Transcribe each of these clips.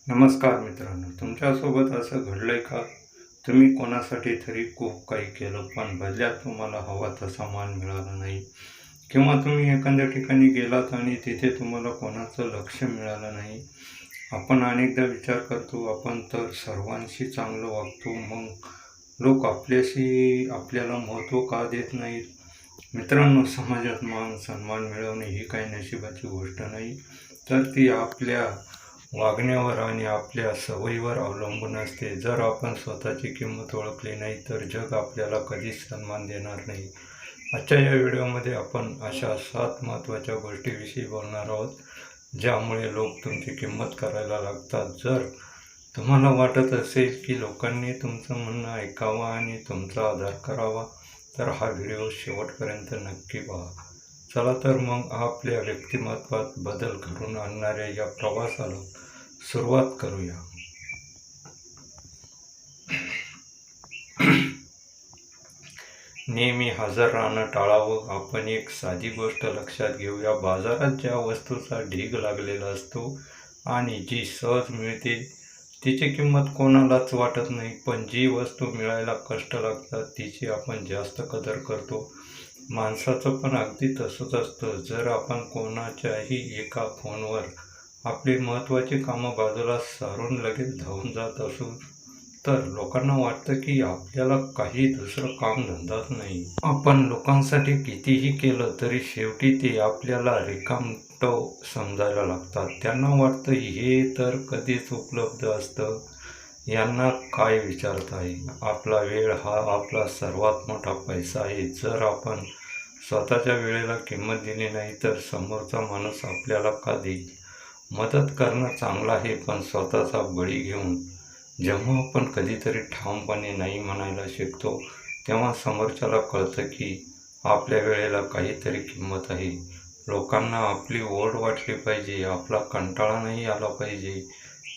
नमस्कार मित्रांनो, तुमच्यासोबत असं घडलंय का? तुम्ही कोणासाठी तरी खूप काही केलं, पण बदल्यात तुम्हाला हवा तसा मान मिळाला नाही. किंवा तुम्ही एखाद्या ठिकाणी गेलात आणि तिथे तुम्हाला कोणाचं लक्ष मिळालं नाही. आपण अनेकदा विचार करतो, आपण तर सर्वांशी चांगलं वागतो, मग लोक आपल्याला महत्त्व का देत नाहीत? मित्रांनो, समाजात मान सन्मान मिळवणे ही काही नशिबाची गोष्ट नाही, तर ती आपल्या वागण्यावर आणि आपल्या सवयीवर अवलंबून असते. जर आपण स्वतःची किंमत ओळखली नाही, तर जग आपल्याला कधीच सन्मान देणार नाही. आजच्या या व्हिडिओमध्ये आपण अशा 7 महत्त्वाच्या गोष्टीविषयी बोलणार आहोत, ज्यामुळे लोक तुमची किंमत करायला लागतात. जर तुम्हाला वाटत असेल की लोकांनी तुमचं म्हणणं ऐकावं आणि तुमचा आदर करावा, तर हा व्हिडिओ शेवटपर्यंत नक्की पहा. चला तर मग आपल्या व्यक्तिमत्वात बदल घडवून आणणाऱ्या या प्रवासाला सुरुवात करूया. नेहमी हजर राहणं टाळावं. आपण एक साधी गोष्ट लक्षात घेऊया. बाजारात ज्या वस्तूचा ढीग लागलेला असतो आणि जी सहज मिळते तिची किंमत कोणालाच वाटत नाही, पण जी वस्तू मिळायला कष्ट लागतात तिची आपण जास्त कदर करतो. माणसाचं पण अगदी तसंच असतं. जर आपण कोणाच्याही एका फोनवर आपली महत्त्वाची कामं बाजूला सारून लगेच धावून जात असू, तर लोकांना वाटतं की आपल्याला काही दुसरं कामधंदाच नाही. आपण लोकांसाठी कितीही केलं तरी शेवटी ते आपल्याला रिकामटं समजायला लागतात. त्यांना वाटतं हे तर कधीच उपलब्ध असतं, यांना काय विचारताय. आपला वेळ हा आपला सर्वात मोठा पैसा आहे. जर आपण स्वतःच्या वेळेला किंमत दिली नाही, तर समोरचा माणूस आपल्याला का देईल? मदत करणं चांगलं आहे, पण स्वतःचा बळी घेऊन जेव्हा आपण कधीतरी ठामपणे नाही म्हणायला शिकतो, तेव्हा समोरच्याला कळतं की आपल्या वेळेला काहीतरी किंमत आहे. लोकांना आपली ओढ वाटली पाहिजे, आपला कंटाळा नाही आला पाहिजे.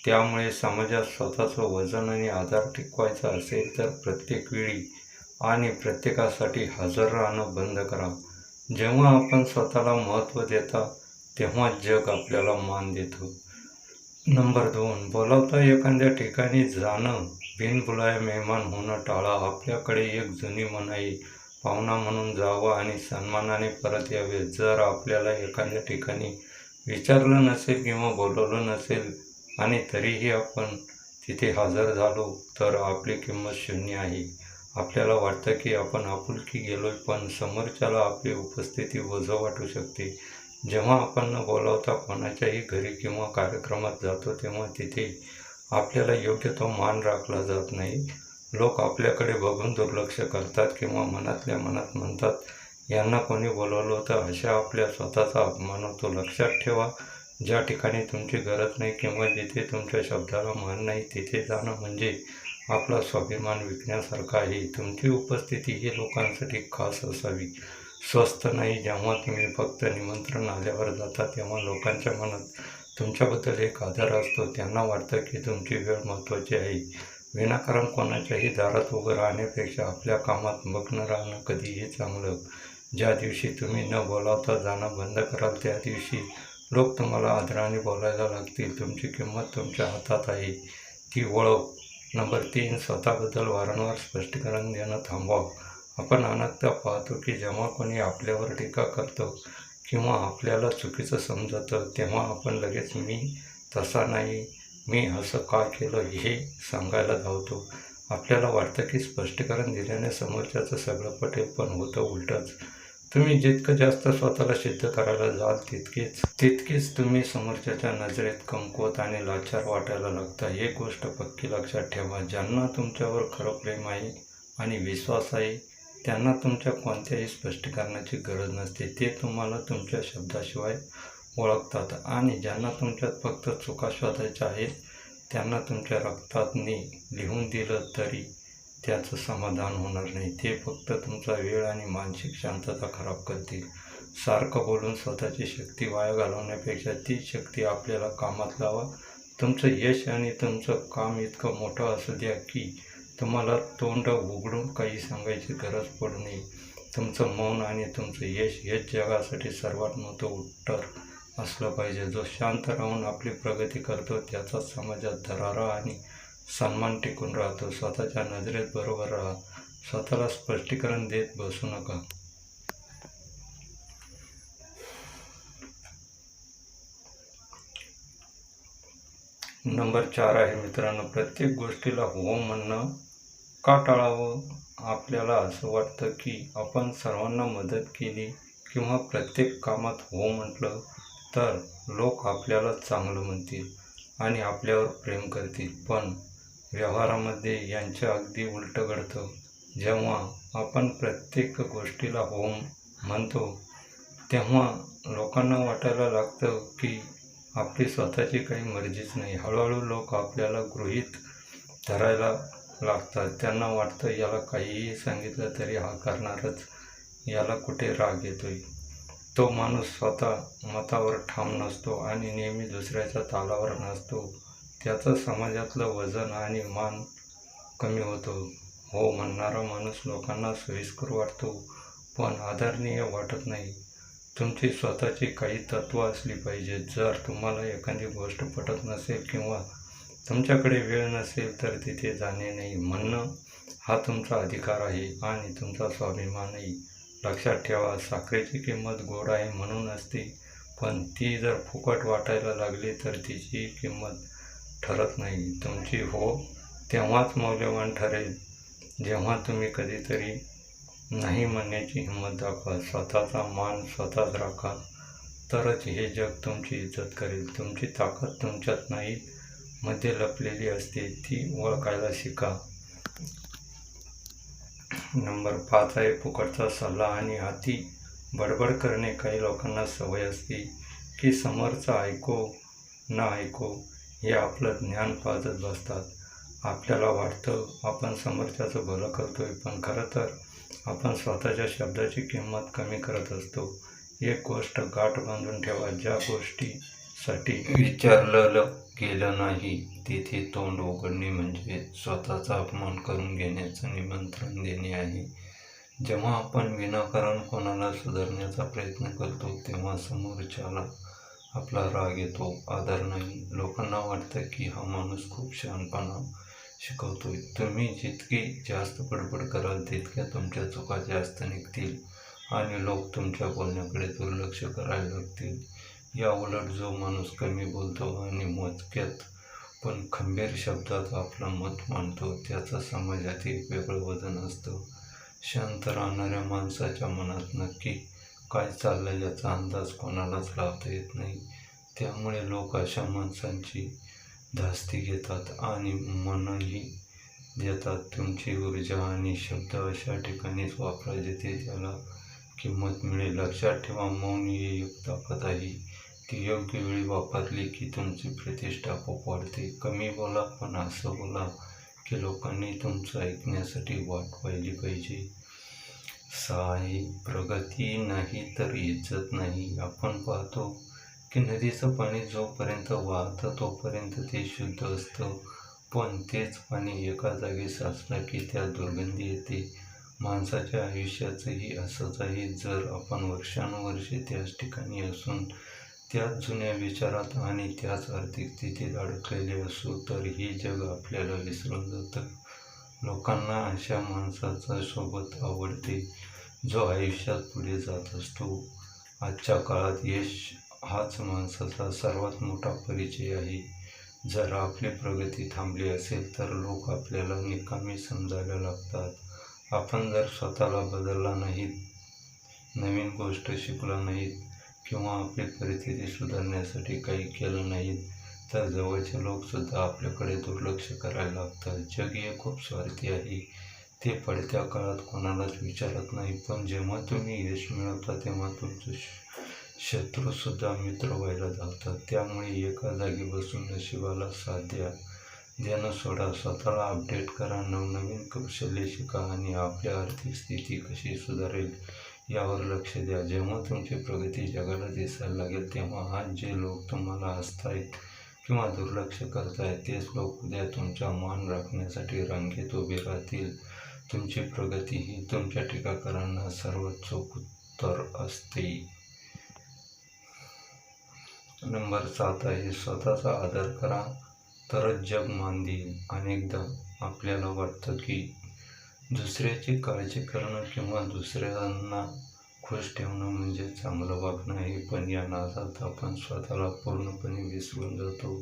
त्यामुळे समाजात स्वतःचं वजन आणि आधार टिकवायचा असेल तर प्रत्येक वेळी आणि प्रत्येकासाठी हजर राहणं बंद करा. जेव्हा आपण स्वतःला महत्त्व देता, तेव्हा जग आपल्याला मान देतं. नंबर 2, बोलावता एखाद्या ठिकाणी जाणं, बिनबुलाया मेहमान होणं टाळा. आपल्याकडे एक जुनी म्हण आहे, पाहुणा म्हणून जावं आणि सन्मानाने परत यावे. जर आपल्याला एखाद्या ठिकाणी विचारलं नसेल किंवा बोलवलं नसेल आणि तरीही आपण तिथे हजर झालो, तर आपली किंमत शून्य आहे. आपल्याला वाटतं की आपण आपुलकी गेलोय, पण समोरच्याला आपली उपस्थिती ओझं वाटू शकते. जेव्हा आपण न बोलावता कोणाच्याही घरी किंवा कार्यक्रमात जातो, तेव्हा तिथे आपल्याला योग्य तो मान राखला जात नाही. लोक आपल्याकडे बघून दुर्लक्ष करतात किंवा मनातल्या मनात म्हणतात, यांना कोणी बोलवलं होतं. अशा आपल्या स्वतःचा अपमान होतो. लक्षात ठेवा, ज्या ठिकाणी तुमची गरज नाही किंवा जिथे तुमच्या शब्दाला मान नाही, तिथे जाणं म्हणजे आपला स्वाभिमान विकण्यासारखं आहे. तुमची उपस्थिती ही लोकांसाठी खास असावी, स्वस्त नाही. जेव्हा तुम्ही फक्त निमंत्रण आल्यावर जाता, तेव्हा लोकांच्या मनात तुमच्याबद्दल एक आदर असतो. त्यांना वाटतं की तुमची वेळ महत्त्वाची आहे. विनाकारण कोणाच्याही दारात उभं राहण्यापेक्षा आपल्या कामात मग्न राहणं कधीही चांगलं. ज्या दिवशी तुम्ही न बोलावता जाणं बंद कराल, त्या दिवशी लोक तुम्हाला आदराने बोलायला लागतील. तुमची किंमत तुमच्या हातात आहे, ती ओळख. नंबर 3, स्वतःबद्दल वारंवार स्पष्टीकरण देणं थांबवा. आपण अनेकदा पाहतो की जेव्हा कोणी आपल्यावर टीका करतं किंवा आपल्याला चुकीचं समजतं, तेव्हा आपण लगेच मी तसा नाही, मी असं का केलं, हे सांगायला धावतो. आपल्याला वाटतं की स्पष्टीकरण दिल्याने समोरच्याचं सगळं पटेल, पण होतं उलटंच. तुम्ही जितकं जास्त स्वतःला सिद्ध करायला जाल, तितकीच तुम्ही समोरच्याच्या नजरेत कमकुवत आणि लाचार वाटायला लागता. एक गोष्ट पक्की लक्षात ठेवा, ज्यांना तुमच्यावर खरं प्रेम आहे आणि विश्वास आहे, त्यांना तुमच्या कोणत्याही स्पष्टीकरणाची गरज नसते. ते तुम्हाला तुमच्या शब्दाशिवाय ओळखतात. आणि ज्यांना तुमच्यात फक्त चुका शोधायच्या आहेत, त्यांना तुमच्या रक्ताने लिहून दिलं तरी त्याचं समाधान होणार नाही. ते फक्त तुमचा वेळ आणि मानसिक शांतता खराब करतील. सारखं बोलून स्वतःची शक्ती वाया घालवण्यापेक्षा तीच शक्ती आपल्याला कामात लावा. तुमचं यश आणि तुमचं काम इतकं मोठं असू द्या की तुम्हाला तोंड उघडून काही सांगायची गरज पडू नये. तुमचं मौन आणि तुमचं यश हेच जगासाठी सर्वात मोठं उत्तर असलं पाहिजे. जो शांत राहून आपली प्रगती करतो त्याचा समाजात दरारा आणि सन्मान टिकून राहतो. स्वतःच्या नजरेत बरोबर राहा. स्वतःला स्पष्टीकरण देत बसू नका. नंबर 4 आहे मित्रांनो, प्रत्येक गोष्टीला हो म्हणणं का टाळावं? आपल्याला असं वाटतं की आपण सर्वांना मदत केली किंवा प्रत्येक कामात हो म्हटलं तर लोक आपल्याला चांगलं म्हणतील आणि आपल्यावर प्रेम करतील. पण व्यवहारामध्ये यांचं अगदी उलटं घडतं. जेव्हा आपण प्रत्येक गोष्टीला हो म्हणतो तेव्हा लोकांना वाटायला लागतं की आपली स्वतःची काही मर्जीच नाही. हळूहळू लोक आपल्याला गृहीत धरायला लागतात. त्यांना वाटतं याला काहीही सांगितलं तरी हा करणारच, याला कुठे राग येतोय. तो माणूस स्वतः मतावर ठाम नसतो आणि नेहमी दुसऱ्याच्या तालावर नसतो. त्याचं समाजातलं वजन आणि मान कमी होतो. हो म्हणणारा माणूस लोकांना सोयीस्कर वाटतो पण आदरणीय वाटत नाही. तुमची स्वतःची काही तत्त्व असली पाहिजेत. जर तुम्हाला एखादी गोष्ट पटत नसेल किंवा तुमच्याकडे वेळ नसेल तर तिथे जाणे नाही. म्हणणं हा तुमचा अधिकार आहे आणि तुमचा स्वाभिमानही. लक्षात ठेवा, साखरेची किंमत गोड आहे म्हणून असते, पण ती जर फुकट वाटायला लागली तर तिची किंमत ठरत नाही. तुमची हो तेव्हाच मौल्यवान ठरेल जेव्हा तुम्ही कधीतरी नाही म्हणण्याची हिंमत दाखवा. स्वतःचा मान स्वतःच राखा, तरच हे जग तुमची इज्जत करेल. तुमची ताकद तुमच्यात नाही मध्ये लपलेली असते, ती ओळखायला शिका. नंबर 5 आहे फुकटचा सल्ला आणि अति बडबड करणे. काही लोकांना सवय असते की समोरचा ऐको ना ऐको हे आपलं ज्ञान पाजत बसतात. आपल्याला वाटतं आपण समोरच्याचं भलं करतोय, पण खरं तर आपण स्वतःच्या शब्दाची किंमत कमी करत असतो. एक गोष्ट गाठ बांधून ठेवा, ज्या गोष्टीसाठी विचारलं गेलं नाही तिथे तोंड उघडणे म्हणजे स्वतःचा अपमान करून घेण्याचं निमंत्रण देणे आहे. जेव्हा आपण विनाकारण कोणाला सुधारण्याचा प्रयत्न करतो तेव्हा समोरच्याला आपला राग येतो, आदर नाही. लोकांना वाटतं की हा माणूस खूप शहाणपणा शिकवतोय. तुम्ही जितकी जास्त बडबड कराल तितक्या तुमच्या चुका जास्त निघतील आणि लोक तुमच्या बोलण्याकडे दुर्लक्ष करायला लागतील. या उलट जो माणूस कमी बोलतो आणि मोजक्यात पण खंबीर शब्दात आपलं मत मांडतो त्याचं समाजात एक वेगळं वजन असतं. शांत राहणाऱ्या माणसाच्या मनात नक्की काय चाललंय याचा अंदाज कोणालाच लावता येत नाही. त्यामुळे लोक अशा माणसांची धास्ती घेतात आणि मनही देतात. तुमची ऊर्जा आणि शब्द अशा ठिकाणीच वापरा जिथे त्याला किंमत मिळेल. लक्षात ठेवा, मौन ही एक ताकद आहे. ती योग्य वेळी वापरली की तुमची प्रतिष्ठा आपोआप वाढते. कमी बोला पण असं बोला की लोकांनी तुमचं ऐकण्यासाठी वाट पाहिली पाहिजे. 6 आहे प्रगती नाही तर इज्जत नाही. आपण पाहतो की नदीचं पाणी जोपर्यंत वाहतं तोपर्यंत ते शुद्ध असतं, पण तेच पाणी एका जागी साचलं की त्यात दुर्गंधी येते. माणसाच्या आयुष्याचंही असंच आहे. जर आपण वर्षानुवर्षे त्याच ठिकाणी असून त्याच जुन्या विचारात आणि त्याच आर्थिक स्थितीत अडकलेले असू तर हे जग आपल्याला विसरून जातं. लोकांना अशा माणसाचा सोबत आवडते जो आयुष्यात पुढे जात असतो. आजच्या काळात यश हाच माणसाचा सर्वात मोठा परिचय आहे. जर आपली प्रगती थांबली असेल तर लोक आपल्याला निकामी समजायला लागतात. आपण जर स्वतःला बदलला नाहीत, नवीन गोष्ट शिकलो नाहीत किंवा आपली परिस्थिती सुधारण्यासाठी काही केलं नाहीत तर जवळचे लोकसुद्धा आपल्याकडे दुर्लक्ष करायला लागतात. जग हे खूप स्वार्थी आहे. ते पडत्या काळात कोणालाच विचारत नाही, पण जेव्हा तुम्ही यश मिळवता तेव्हा तुमचं शत्रूसुद्धा मित्र व्हायला धावतात. त्यामुळे एका जागी बसून नशिबाला साथ देणं सोडा. स्वतःला अपडेट करा, नवनवीन कौशल्य शिका आणि आपली आर्थिक स्थिती कशी सुधारेल यावर लक्ष द्या. जेव्हा तुमची प्रगती जगाला दिसायला लागेल तेव्हा आज जे लोक तुम्हाला हसतायत किंवा दुर्लक्ष करतायत तेच लोक उद्या तुमचा मान राखण्यासाठी रांगेत उभे राहतील. तुमची प्रगती ही तुमच्या टीकाकारांना सर्वात चोख उत्तर असते. नंबर 7 आहे, स्वतःचा आदर करा तरच जग मान देईल. अनेकदा आपल्याला वाटतं की दुसऱ्याची काळजी करणं किंवा दुसऱ्यांना खुश ठेवणं म्हणजे चांगलं वागणं आहे, पण या नादात आपण स्वतःला पूर्णपणे विसरून जातो.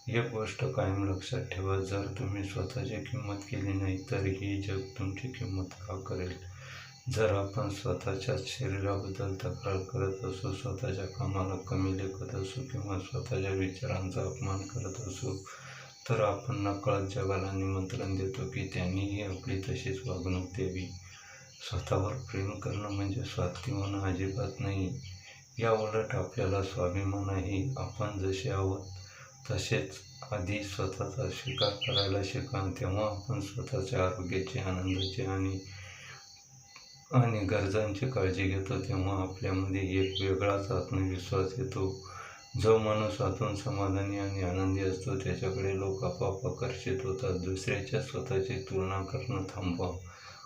एक गोष्ट कायम लक्षात ठेवा, जर तुम्ही स्वतःची किंमत केली नाही तर हे जग तुमची किंमत का करेल? जर आपण स्वतःच्याच शरीराबद्दल तक्रार करत असू, स्वतःच्या कामाला कमी लेखत असू किंवा स्वतःच्या विचारांचा अपमान करत असू, तर आपण नकळत जगाला निमंत्रण देतो की त्यांनीही आपली तशीच वागणूक द्यावी. स्वतःवर प्रेम करणं म्हणजे स्वार्थी होणं अजिबात नाही. या उलट आपल्याला स्वाभिमान आहे. आपण जसे आहोत तसेच आधी स्वतःचा स्वीकार करायला शिका. तेव्हा आपण स्वतःच्या आरोग्याची, आनंदाची आणि गरजांची काळजी घेतो. तेव्हा आपल्यामध्ये एक वेगळाच आत्मविश्वास येतो. जो माणूस आतून समाधानी आणि आनंदी असतो त्याच्याकडे लोक आपोआप आकर्षित होतात. दुसऱ्याच्या स्वतःची तुलना करणं थांबवा.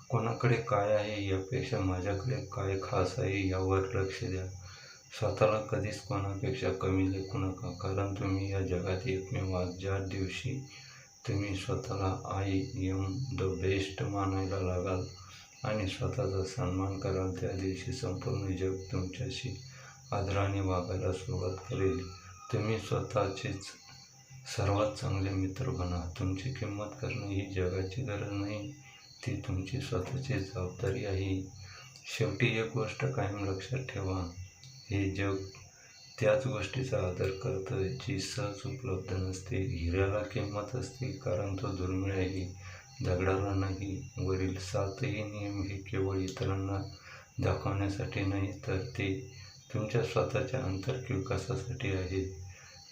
कोणाकडे काय आहे यापेक्षा माझ्याकडे काय खास आहे यावर लक्ष द्या. स्वतःला कधीच कोणापेक्षा कमी लेखू नका, कारण तुम्ही या जगात एकमेव आहात. ज्या दिवशी तुम्ही स्वतःला आय एम द बेस्ट मानायला लागाल आणि स्वतःचा सन्मान कराल, त्या दिवशी संपूर्ण जग तुमच्याशी आदराने वागायला सुरुवात करेल. तुम्ही स्वतःचेच सर्वात चांगले मित्र बना. तुमची किंमत करणं ही जगाची गरज नाही, ती तुमची स्वतःची जबाबदारी आहे. शेवटी एक गोष्ट कायम लक्षात ठेवा, हे जग त्याच गोष्टीचा आदर करतं जी सहज उपलब्ध नसते. हिऱ्याला किंमत असते कारण तो दुर्मिळ आहे, दगडाला नाही. वरील 7ही नियम हे केवळ इतरांना दाखवण्यासाठी नाही, तर ते तुमच्या स्वतःच्या आंतरिक विकासासाठी आहेत.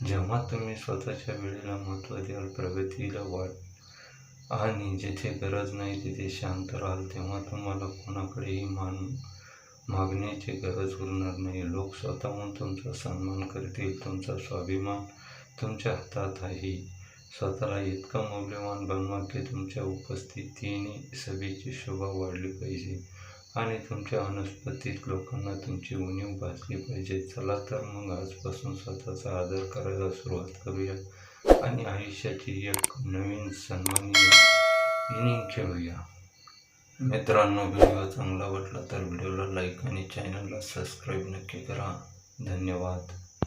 जेव्हा तुम्ही स्वतःच्या वेळेला महत्त्व द्याल, प्रगतीला वाट आणि जिथे गरज नाही तिथे शांत राहाल, तेव्हा तुम्हाला कोणाकडेही मागण्याची गरज उरणार नाही. लोक स्वतःहून तुमचा सन्मान करतील. तुमचा स्वाभिमान तुमच्या हातात आहे. स्वतःला इतकं मौल्यवान बनवा की तुमच्या उपस्थितीने सभेची शोभा वाढली पाहिजे आणि तुमच्या अनुपस्थित लोकांना तुमची उणीव भासली पाहिजे. चला तर मग आजपासून स्वतःचा आदर करायला सुरुवात करूया आणि आयुष्याची एक नवीन सन्मानीय इनिंग खेळूया. मित्रांनो, व्हिडिओ चांगला वाटला तर व्हिडिओला लाईक आणि चॅनलला सबस्क्राईब नक्की करा. धन्यवाद.